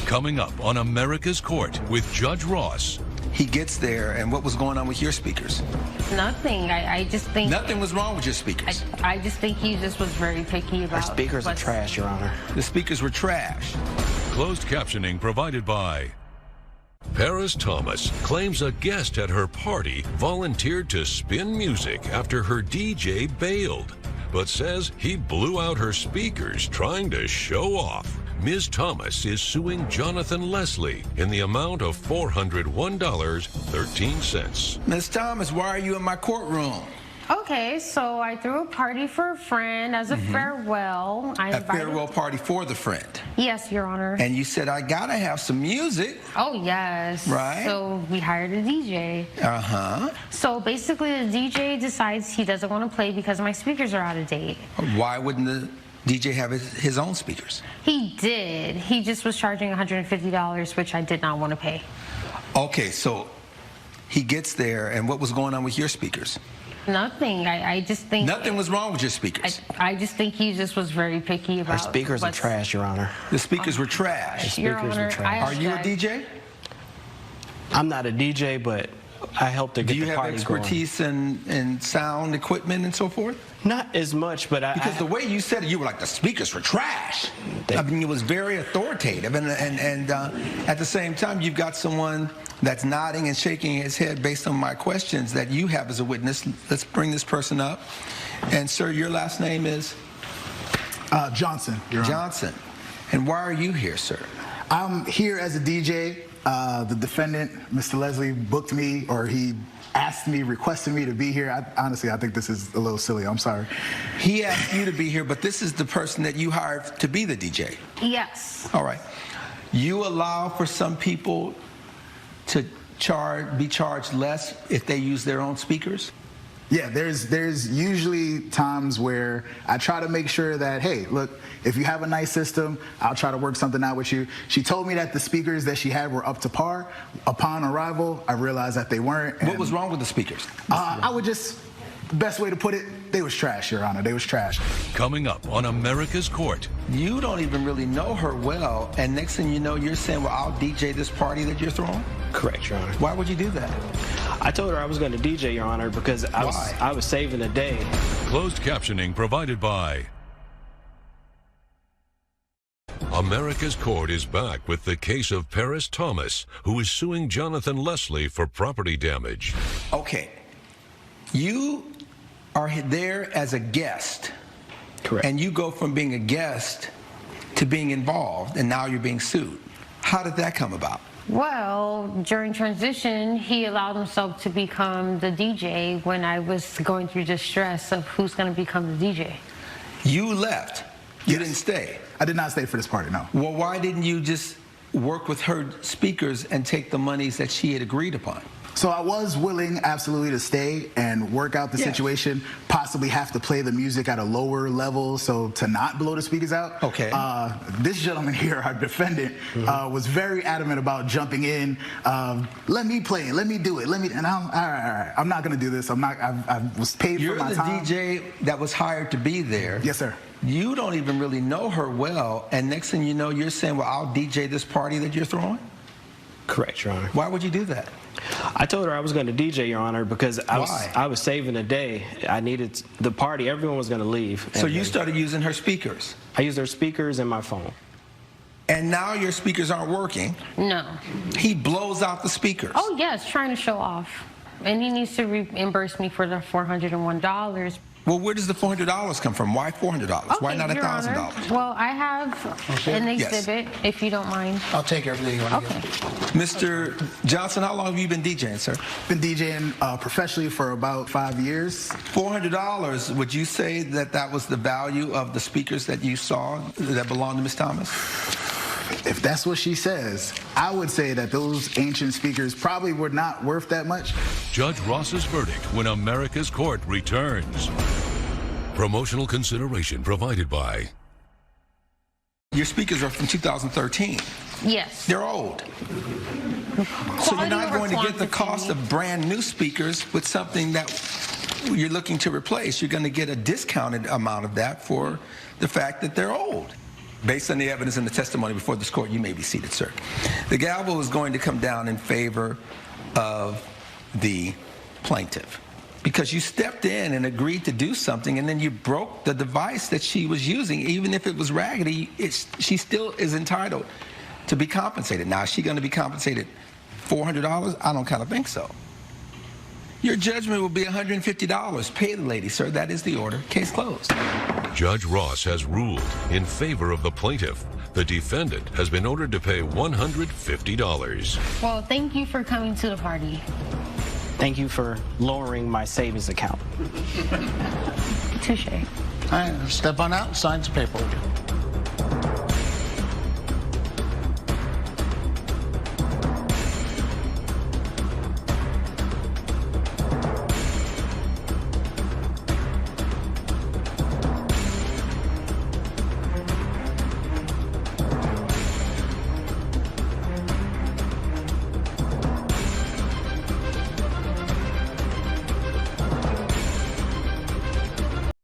Coming up on America's Court with Judge Ross. He gets there, and what was going on with your speakers? Nothing. I just think... Nothing was wrong with your speakers? I just think he just was very picky about... Our speakers are trash, Your Honor. The speakers were trash. Closed captioning provided by... Paris Thomas claims a guest at her party volunteered to spin music after her DJ bailed, but says he blew out her speakers trying to show off. Ms. Thomas is suing Jonathan Leslie in the amount of $401.13. Ms. Thomas, why are you in my courtroom? Okay, so I threw a party for a friend as a farewell. A farewell party for the friend? Yes, Your Honor. And you said, I gotta have some music. Oh, yes. Right. So we hired a DJ. Uh-huh. So basically the DJ decides he doesn't want to play because my speakers are out of date. Why wouldn't the DJ have his own speakers? He did. He just was charging $150, which I did not want to pay. Okay, so he gets there, and what was going on with your speakers? Nothing. I just think... Nothing was wrong with your speakers? I just think he just was very picky about... Our speakers are trash, Your Honor. The speakers were trash? Your Honor, Are you a DJ? I'm not a DJ, but I help to get the party going. Do you have expertise in sound equipment and so forth? Not as much, but because the way you said it, you were like, the speakers were trash. I mean, it was very authoritative, and at the same time, you've got someone that's nodding and shaking his head based on my questions that you have as a witness. Let's bring this person up. And sir, your last name is? Johnson, Your Honor. Johnson. And why are you here, sir? I'm here as a DJ. The defendant, Mr. Leslie, booked me, or he asked me, requested me to be here. Honestly, I think this is a little silly. I'm sorry. He asked you to be here, but this is the person that you hired to be the DJ? Yes. All right. You allow for some people to be charged less if they use their own speakers? Yeah, there's usually times where I try to make sure that, hey, look, if you have a nice system, I'll try to work something out with you. She told me that the speakers that she had were up to par. Upon arrival, I realized that they weren't. What was wrong with the speakers? I would just, the best way to put it, they was trash, Your Honor. They was trash. Coming up on America's Court. You don't even really know her well, and next thing you know, you're saying, well, I'll DJ this party that you're throwing? Correct, Your Honor. Why would you do that? I told her I was going to DJ, Your Honor, because I was saving the day. Closed captioning provided by... America's Court is back with the case of Paris Thomas, who is suing Jonathan Leslie for property damage. Okay. You are there as a guest. Correct. And you go from being a guest to being involved, and now you're being sued. How did that come about? Well, during transition, he allowed himself to become the DJ when I was going through the stress of who's going to become the DJ. You left. You didn't stay. I did not stay for this party, no. Well, why didn't you just work with her speakers and take the monies that she had agreed upon? So I was willing absolutely to stay and work out the situation, possibly have to play the music at a lower level so to not blow the speakers out. Okay. This gentleman here, our defendant, was very adamant about jumping in. Let me play it, let me do it, and I'm, all right, I'm not gonna do this. I was paid for my time. You're the DJ that was hired to be there. Yes, sir. You don't even really know her well, and next thing you know, you're saying, well, I'll DJ this party that you're throwing? Correct, Your Honor. Why would you do that? I told her I was going to DJ, Your Honor, because I was saving the day. I needed the party. Everyone was going to leave. So you started using her speakers? I used her speakers and my phone. And now your speakers aren't working? No. He blows out the speakers? Oh, yes, trying to show off. And he needs to reimburse me for the $401. Well, where does the $400 come from? Why $400? Okay, why not $1,000? Well, I have an exhibit, if you don't mind. I'll take everything you want to get. Mr. Johnson, how long have you been DJing, sir? Been DJing professionally for about 5 years. $400, would you say that that was the value of the speakers that you saw that belonged to Ms. Thomas? If that's what she says, I would say that those ancient speakers probably were not worth that much. Judge Ross's verdict when America's Court returns. Promotional consideration provided by... Your speakers are from 2013. Yes. They're old. So you're not going to get the cost of brand new speakers with something that you're looking to replace. You're going to get a discounted amount of that for the fact that they're old. Based on the evidence and the testimony before this court, you may be seated, sir. The gavel is going to come down in favor of the plaintiff because you stepped in and agreed to do something, and then you broke the device that she was using. Even if it was raggedy, she still is entitled to be compensated. Now, is she going to be compensated $400? I don't kind of think so. Your judgment will be $150. Pay the lady, sir. That is the order. Case closed. Judge Ross has ruled in favor of the plaintiff. The defendant has been ordered to pay $150. Well, thank you for coming to the party. Thank you for lowering my savings account. Touche. All right, step on out and sign some paperwork.